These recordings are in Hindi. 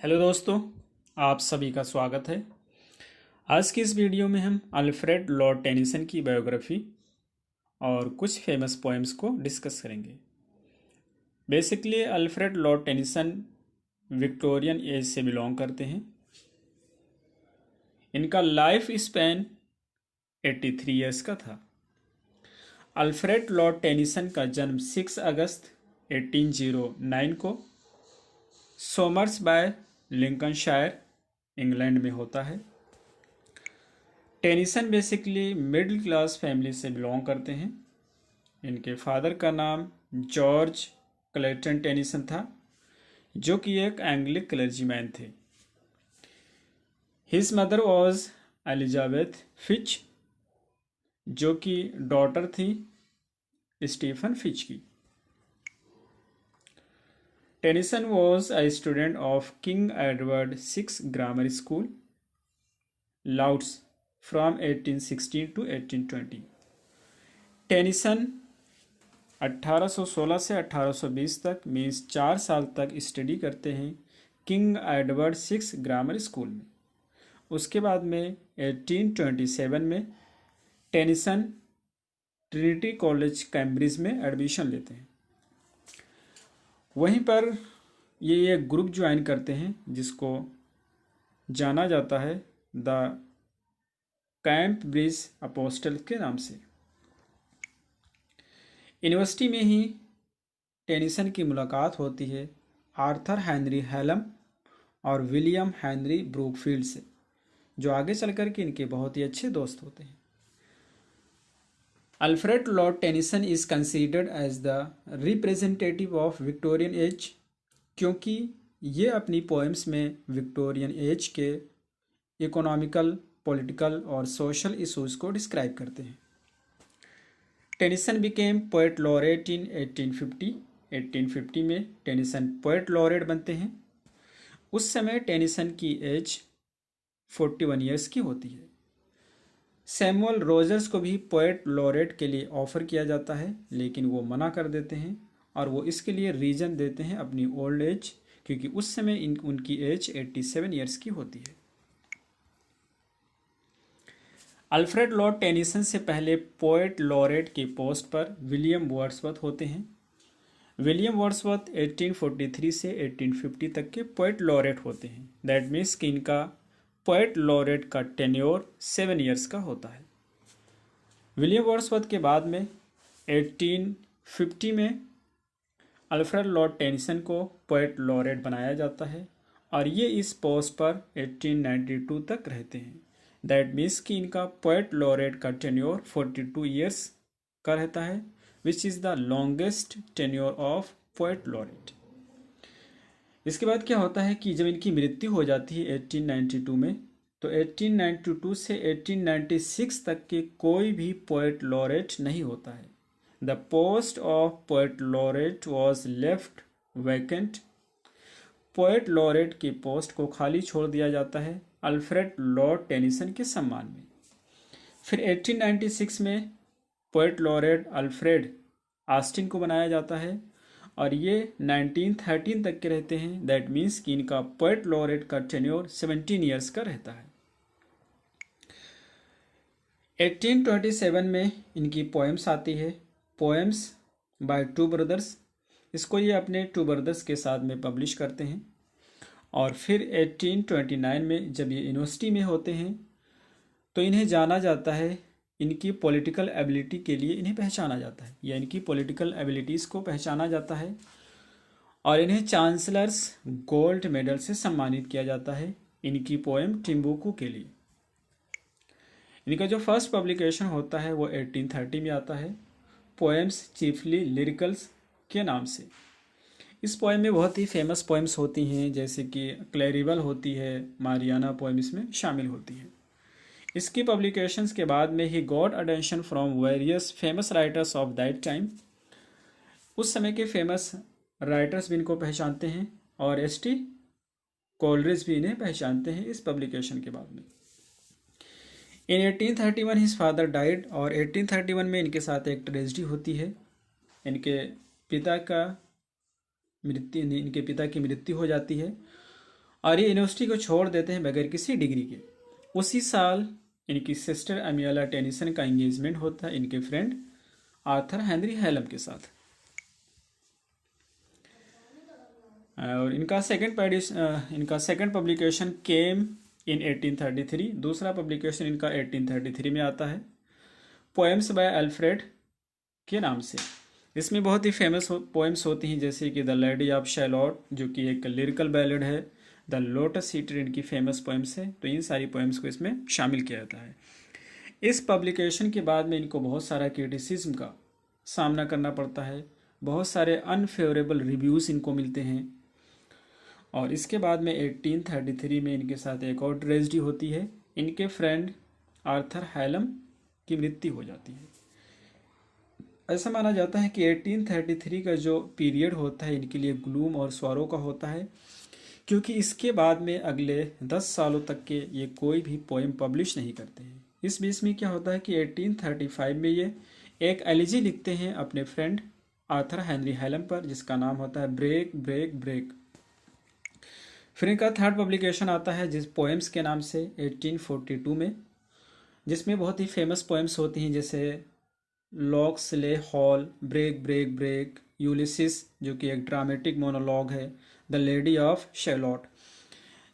हेलो दोस्तों, आप सभी का स्वागत है। आज की इस वीडियो में हम अल्फ्रेड लॉर्ड टेनिसन की बायोग्राफी और कुछ फेमस पोएम्स को डिस्कस करेंगे। Basically Alfred Lord Tennyson Victorian age से बिलोंग करते हैं। इनका लाइफ स्पैन 83 ईयर्स का था। अल्फ्रेड लॉर्ड टेनिसन का जन्म 6 अगस्त 1809 को सोमर्स बाय लिंकनशायर इंग्लैंड में होता है। Tennyson basically middle class family से बिलोंग करते हैं। इनके फादर का नाम जॉर्ज क्लेटन टेनिसन था, जो कि एक एंग्लिक क्लर्जीमैन थे। His mother was Elizabeth Fitch, जो कि डॉटर थी स्टीफन फिच की। Tennyson was a student of King Edward six grammar school, Louth, from 1816 to 1820। Tennyson 1816 से 1820 तक मीन्स 4 साल तक स्टडी करते हैं king Edward six grammar school में। उसके बाद में 1827 में टेनिसन ट्रिनिटी कॉलेज कैम्ब्रिज में एडमिशन लेते हैं। वहीं पर ये एक ग्रुप ज्वाइन करते हैं जिसको जाना जाता है द कैम्ब्रिज अपोस्टल के नाम से। यूनिवर्सिटी में ही टेनिसन की मुलाकात होती है आर्थर हेनरी हेलम और विलियम हेनरी ब्रूकफील्ड से, जो आगे चल कर के इनके बहुत ही अच्छे दोस्त होते हैं। Alfred Lord Tennyson is considered as the representative of Victorian age, क्योंकि ये अपनी पोएम्स में विक्टोरियन एज के इकोनॉमिकल, पॉलिटिकल और सोशल इशूज़ को डिस्क्राइब करते हैं। Tennyson became poet laureate in 1850। 1850 में टेनिसन पोएट लॉरेट बनते हैं। उस समय टेनिसन की एज 41 ईयर्स की होती है। सैमुअल रोजर्स को भी पोएट लॉरेट के लिए ऑफर किया जाता है, लेकिन वो मना कर देते हैं और वो इसके लिए रीज़न देते हैं अपनी ओल्ड एज, क्योंकि उस समय उनकी एज 87 ईयर्स की होती है। अल्फ्रेड लॉर्ड टेनिसन से पहले पोएट लॉरेट के पोस्ट पर विलियम वर्ड्सवर्थ होते हैं। विलियम वर्ड्सवर्थ 1843 से 1850 तक के पोएट लॉरेट होते हैं। दैट मीन्स कि इनका पोएट लॉरेट का टेन्योर 7 ईयर्स का होता है। विलियम वर्ड्सवर्थ के बाद में 1850 में अल्फ्रेड लॉर्ड टेनिसन को पोएट लॉरेट बनाया जाता है और ये इस पोस्ट पर 1892 तक रहते हैं। दैट मीन्स कि इनका पोएट लॉरेट का टेन्योर 42 ईयर्स का रहता है, which is the longest tenure of poet laureate. इसके बाद क्या होता है कि जब इनकी मृत्यु हो जाती है 1892 में, तो 1892 से 1896 तक के कोई भी पोएट लॉरेट नहीं होता है। The post of poet laureate was left vacant. Poet laureate की पोस्ट को खाली छोड़ दिया जाता है अल्फ्रेड लॉर्ड टेनिसन के सम्मान में। फिर 1896 में पोएट लॉरेट अल्फ्रेड ऑस्टिन को बनाया जाता है और ये 1913 तक के रहते हैं। दैट मीन्स कि इनका पोएट लॉरेट का टेन्योर 17 ईयर्स का रहता है। 1827 में इनकी पोएम्स आती है, पोएम्स बाय टू ब्रदर्स। इसको ये अपने टू ब्रदर्स के साथ में पब्लिश करते हैं। और फिर 1829 में जब ये यूनिवर्सिटी में होते हैं तो इन्हें जाना जाता है, इनकी पॉलिटिकल एबिलिटी के लिए इन्हें पहचाना जाता है, या इनकी पॉलिटिकल एबिलिटीज़ को पहचाना जाता है और इन्हें चांसलर्स गोल्ड मेडल से सम्मानित किया जाता है इनकी पोएम टिम्बुक्टू के लिए। इनका जो फर्स्ट पब्लिकेशन होता है वो 1830 में आता है, पोएम्स चीफली लिरिकल्स के नाम से। इस पोएम में बहुत ही फेमस पोएम्स होती हैं, जैसे कि क्लैरिबल होती है, मारियाना पोएम इसमें शामिल होती है। इसकी पब्लिकेशंस के बाद में he got attention from various famous writers of that time. उस समय के फेमस राइटर्स भी इनको पहचानते हैं और एस.टी. कोलरिज भी इन्हें पहचानते हैं इस पब्लिकेशन के बाद में। इन 1831 हिज फादर डाइड, और 1831 में इनके साथ एक ट्रेजेडी होती है। इनके पिता की मृत्यु हो जाती है और ये यूनिवर्सिटी को छोड़ देते हैं बगैर किसी डिग्री के। उसी साल इनकी सिस्टर अमियाला टेनिसन का एंगेजमेंट होता है इनके फ्रेंड आर्थर हेनरी हेलम के साथ। और इनका सेकंड पब्लिकेशन केम इन 1833। दूसरा पब्लिकेशन इनका 1833 में आता है, पोएम्स बाय अल्फ्रेड के नाम से। इसमें बहुत ही फेमस पोएम्स होती हैं, जैसे कि द लेडी ऑफ शैलॉट जो कि एक लिरिकल बैलेड है, द लोटस ईटर इनकी फेमस पोएम्स है। तो इन सारी पोएम्स को इसमें शामिल किया जाता है। इस पब्लिकेशन के बाद में इनको बहुत सारा क्रिटिसिज्म का सामना करना पड़ता है, बहुत सारे अनफेवरेबल रिव्यूज़ इनको मिलते हैं। और इसके बाद में 1833 में इनके साथ एक और ट्रेजेडी होती है, इनके फ्रेंड आर्थर हेलम की मृत्यु हो जाती है। ऐसा माना जाता है कि 1833 का जो पीरियड होता है इनके लिए ग्लूम और सॉरो का होता है, क्योंकि इसके बाद में अगले 10 सालों तक के ये कोई भी पोएम पब्लिश नहीं करते हैं। इस बीच में क्या होता है कि 1835 में ये एक एलिजी लिखते हैं अपने फ्रेंड आर्थर हेनरी हेलम पर, जिसका नाम होता है ब्रेक ब्रेक ब्रेक। फिर इनका थर्ड पब्लिकेशन आता है जिस पोएम्स के नाम से 1842 में, जिसमें बहुत ही फेमस पोएम्स होती हैं, जैसे Locksley Hall, break break break, Ulysses जो कि एक ड्रामेटिक मोनोलॉग है, द लेडी ऑफ शैलॉट।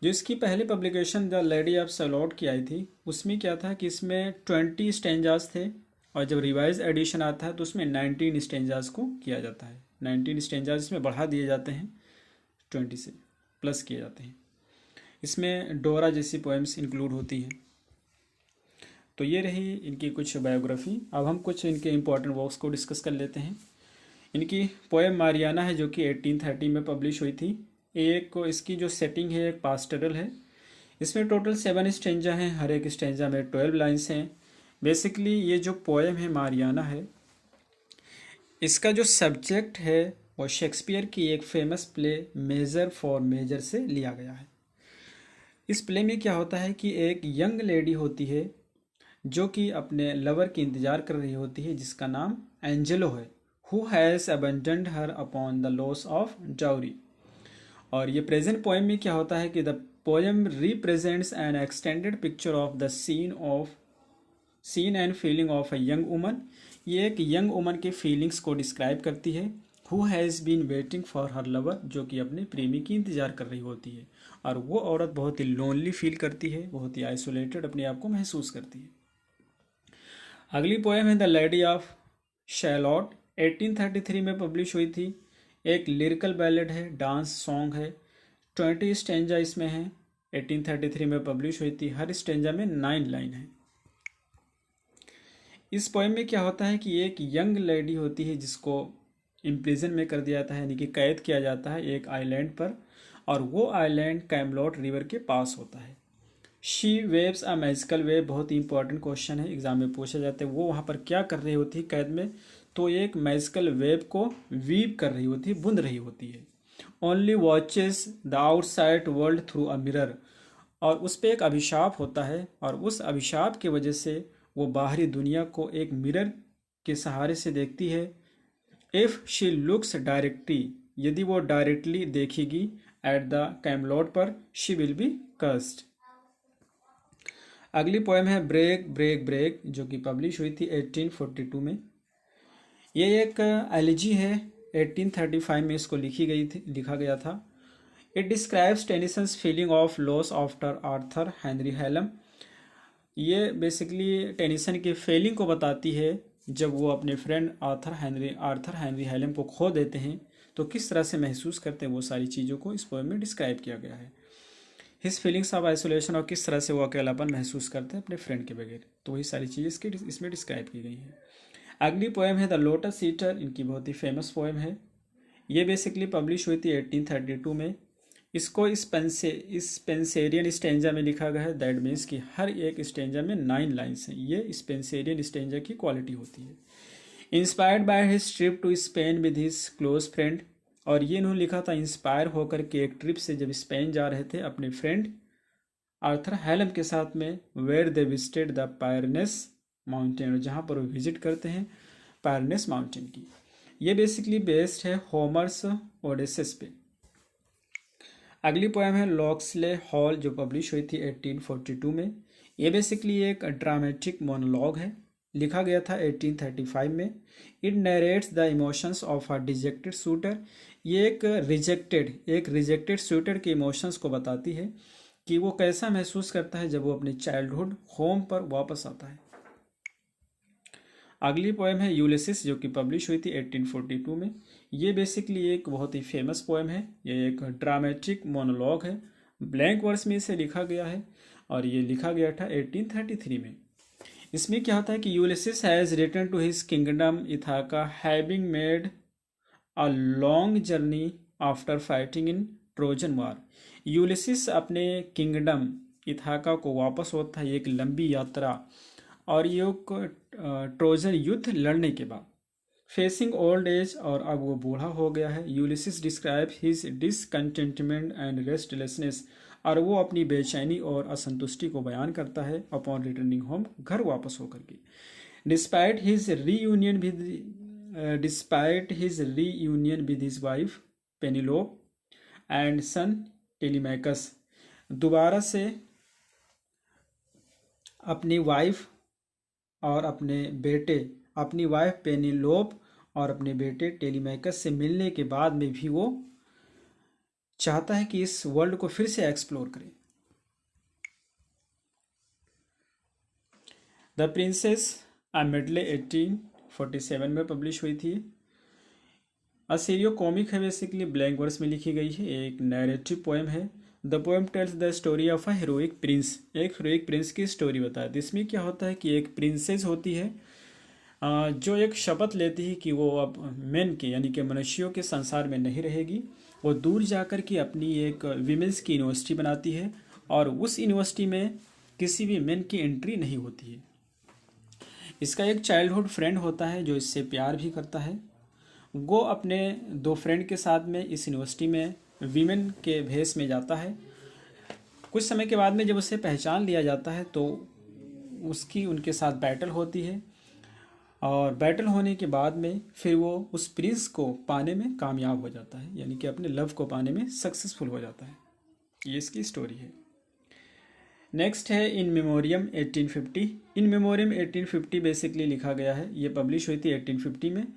जो इसकी पहली publication the lady of Shalott की आई थी, उसमें क्या था कि इसमें 20 स्टेंजाज थे, और जब रिवाइज एडिशन आता है तो उसमें 19 स्टेंजाज को किया जाता है। 19 स्टेंजाज इसमें बढ़ा दिए जाते हैं, 20 से प्लस किए जाते हैं। इसमें डोरा जैसी पोएम्स इंक्लूड होती हैं। तो ये रही इनकी कुछ बायोग्राफी। अब हम कुछ इनके इम्पोर्टेंट वर्क्स को डिस्कस कर लेते हैं। इनकी पोएम मारियाना है जो कि 1830 में पब्लिश हुई थी। एक इसकी जो सेटिंग है एक पास्टरल है। इसमें टोटल 7 स्टेंजा हैं, हर एक स्टेंजा में 12 लाइन्स हैं। बेसिकली ये जो पोएम है मारियाना है, इसका जो सब्जेक्ट है वो शेक्सपियर की एक famous play Measure for Measure से लिया गया है। इस प्ले में क्या होता है कि एक यंग लेडी होती है जो कि अपने लवर की इंतजार कर रही होती है, जिसका नाम एंजेलो है, who has abandoned her upon the loss of dowry. और ये प्रेजेंट पोएम में क्या होता है कि the poem represents an extended picture of the scene and feeling of a young woman. ये एक यंग वुमन के फीलिंग्स को डिस्क्राइब करती है, who has been waiting for her lover, जो कि अपने प्रेमी की इंतजार कर रही होती है। और वो औरत बहुत ही लोनली फील करती है, बहुत ही आइसोलेटेड अपने आप को महसूस करती है। अगली पोएम है द लेडी ऑफ शैलॉट, 1833 में पब्लिश हुई थी। एक लिरिकल बैलेड है, डांस सॉन्ग है, 20 स्टेंजा इसमें है। 1833 में पब्लिश हुई थी। हर स्टेंजा में 9 लाइन है। इस पोएम में क्या होता है कि एक यंग लेडी होती है जिसको इम्प्रिजन में कर दिया जाता है, यानी कि कैद किया जाता है एक आइलैंड पर, और वो आइलैंड कैमलॉट रिवर के पास होता है। She waves a magical wave, बहुत ही इंपॉर्टेंट क्वेश्चन है, एग्जाम में पूछा जाता है। वो वहाँ पर क्या कर रही होती है कैद में, तो एक मैजिकल वेव को वीव कर रही होती है, बुंद रही होती है। Only watches the outside world through a mirror, और उस पर एक अभिशाप होता है, और उस अभिशाप की वजह से वो बाहरी दुनिया को एक मिरर के सहारे से देखती है। इफ़ शी लुक्स डायरेक्टली, यदि वो डायरेक्टली देखेगी एट द कैमलॉट पर, शी विल बी कर्स्ड। अगली पोएम है ब्रेक ब्रेक ब्रेक, जो कि पब्लिश हुई थी 1842 में। ये एक एलिजी है, 1835 में इसको लिखा गया था। It describes Tennyson's feeling of loss after Arthur Henry Hallam. ये बेसिकली टेनिसन की फीलिंग को बताती है जब वो अपने फ्रेंड आर्थर हेनरी हेलम को खो देते हैं, तो किस तरह से महसूस करते हैं, वो सारी चीज़ों को इस पोएम में डिस्क्राइब किया गया है। हिज फीलिंग्स ऑफ आइसोलेशन, और किस तरह से वो अकेलापन महसूस करते हैं अपने फ्रेंड के बगैर, तो वही सारी चीज़ें इसमें डिस्क्राइब की गई हैं। अगली पोएम है द लोटस ईटर, इनकी बहुत ही फेमस पोएम है। ये बेसिकली पब्लिश हुई थी 1832 में। इसको इस स्पेंसेरियन स्टेंजा में लिखा गया है। दैट मीन्स कि हर एक स्टेंजा में 9 लाइन्स हैं। ये स्पेंसेरियन स्टेंजा की क्वालिटी होती है। Inspired by his trip to Spain with his close friend, और ये इन्होंने लिखा था इंस्पायर होकर के एक ट्रिप से, जब स्पेन जा रहे थे अपने फ्रेंड आर्थर हेलम के साथ में, where they visited the Pyrenees mountain, जहाँ पर वो विजिट करते हैं पायरनेस माउंटेन की। ये बेसिकली बेस्ड है होमर्स ओडेसिस पे। अगली पोएम है लॉक्सले हॉल, जो पब्लिश हुई थी 1842 में। ये बेसिकली एक ड्रामेटिक मोनोलॉग है, लिखा गया था 1835 में। It narrates the emotions of a dejected shooter. ये एक रिजेक्टेड शूटर के इमोशंस को बताती है कि वो कैसा महसूस करता है जब वो अपने चाइल्डहुड होम पर वापस आता है। अगली पोएम है यूलिसिस, जो कि पब्लिश हुई थी 1842 में। ये बेसिकली एक बहुत ही फेमस पोएम है। ये एक ड्रामेटिक मोनोलॉग है, ब्लैंक वर्स में इसे लिखा गया है और ये लिखा गया था 1833 में। इसमें क्या होता है कि Ulysses has return to his kingdom Ithaca having made a long journey after fighting in Trojan war. Ulysses अपने किंगडम इथाका को वापस होता है एक लंबी यात्रा और ये ट्रोजन युद्ध लड़ने के बाद। फेसिंग ओल्ड एज, और अब वो बूढ़ा हो गया है। Ulysses describe his discontentment and restlessness, और वो अपनी बेचैनी और असंतुष्टि को बयान करता है अपॉन रिटर्निंग होम, घर वापस होकर के। Despite his reunion with his wife Penelope and son Telemachus, दोबारा से अपनी वाइफ और अपनी वाइफ पेनिलोप और अपने बेटे टेलीमैकस से मिलने के बाद में भी वो चाहता है कि इस वर्ल्ड को फिर से एक्सप्लोर करें। द प्रिंसेस अ मेडले 1847 में पब्लिश हुई थी। असीरियो कॉमिक है, बेसिकली ब्लैंक वर्स में लिखी गई है, एक नैरेटिव पोएम है। The poem tells the story of a heroic Prince, एक हीरोइक प्रिंस की स्टोरी बताती है। इसमें क्या होता है कि एक प्रिंसेस होती है जो एक शपथ लेती है कि वो अब मेन के यानी कि मनुष्यों के संसार में नहीं रहेगी। वो दूर जाकर के अपनी एक विमेंस की यूनिवर्सिटी बनाती है और उस यूनिवर्सिटी में किसी भी मेन की एंट्री नहीं होती है। इसका एक चाइल्डहुड फ्रेंड होता है जो इससे प्यार भी करता है। वो अपने दो फ्रेंड के साथ में इस यूनिवर्सिटी में वीमेन के भेष में जाता है। कुछ समय के बाद में जब उसे पहचान लिया जाता है तो उसकी उनके साथ बैटल होती है और बैटल होने के बाद में फिर वो उस प्रिंस को पाने में कामयाब हो जाता है, यानी कि अपने लव को पाने में सक्सेसफुल हो जाता है। ये इसकी स्टोरी है। नेक्स्ट है इन मेमोरियम 1850। इन मेमोरियम 1850 बेसिकली लिखा गया है, ये पब्लिश हुई थी 1850 में।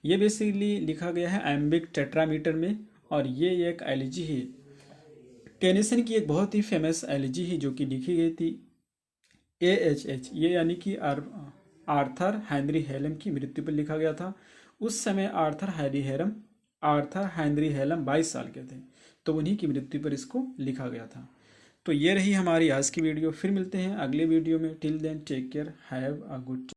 ये बेसिकली लिखा गया है एम्बिक टेट्रामीटर में और ये एक एलिजी है, टेनिसन की एक बहुत ही फेमस एलिजी है जो कि लिखी गई थी AHH, ये यानी कि आर्थर हेनरी हेलम की मृत्यु पर लिखा गया था। उस समय आर्थर हेनरी हेलम 22 साल के थे, तो उन्हीं की मृत्यु पर इसको लिखा गया था। तो ये रही हमारी आज की वीडियो। फिर मिलते हैं अगले वीडियो में। Till then take care, have a good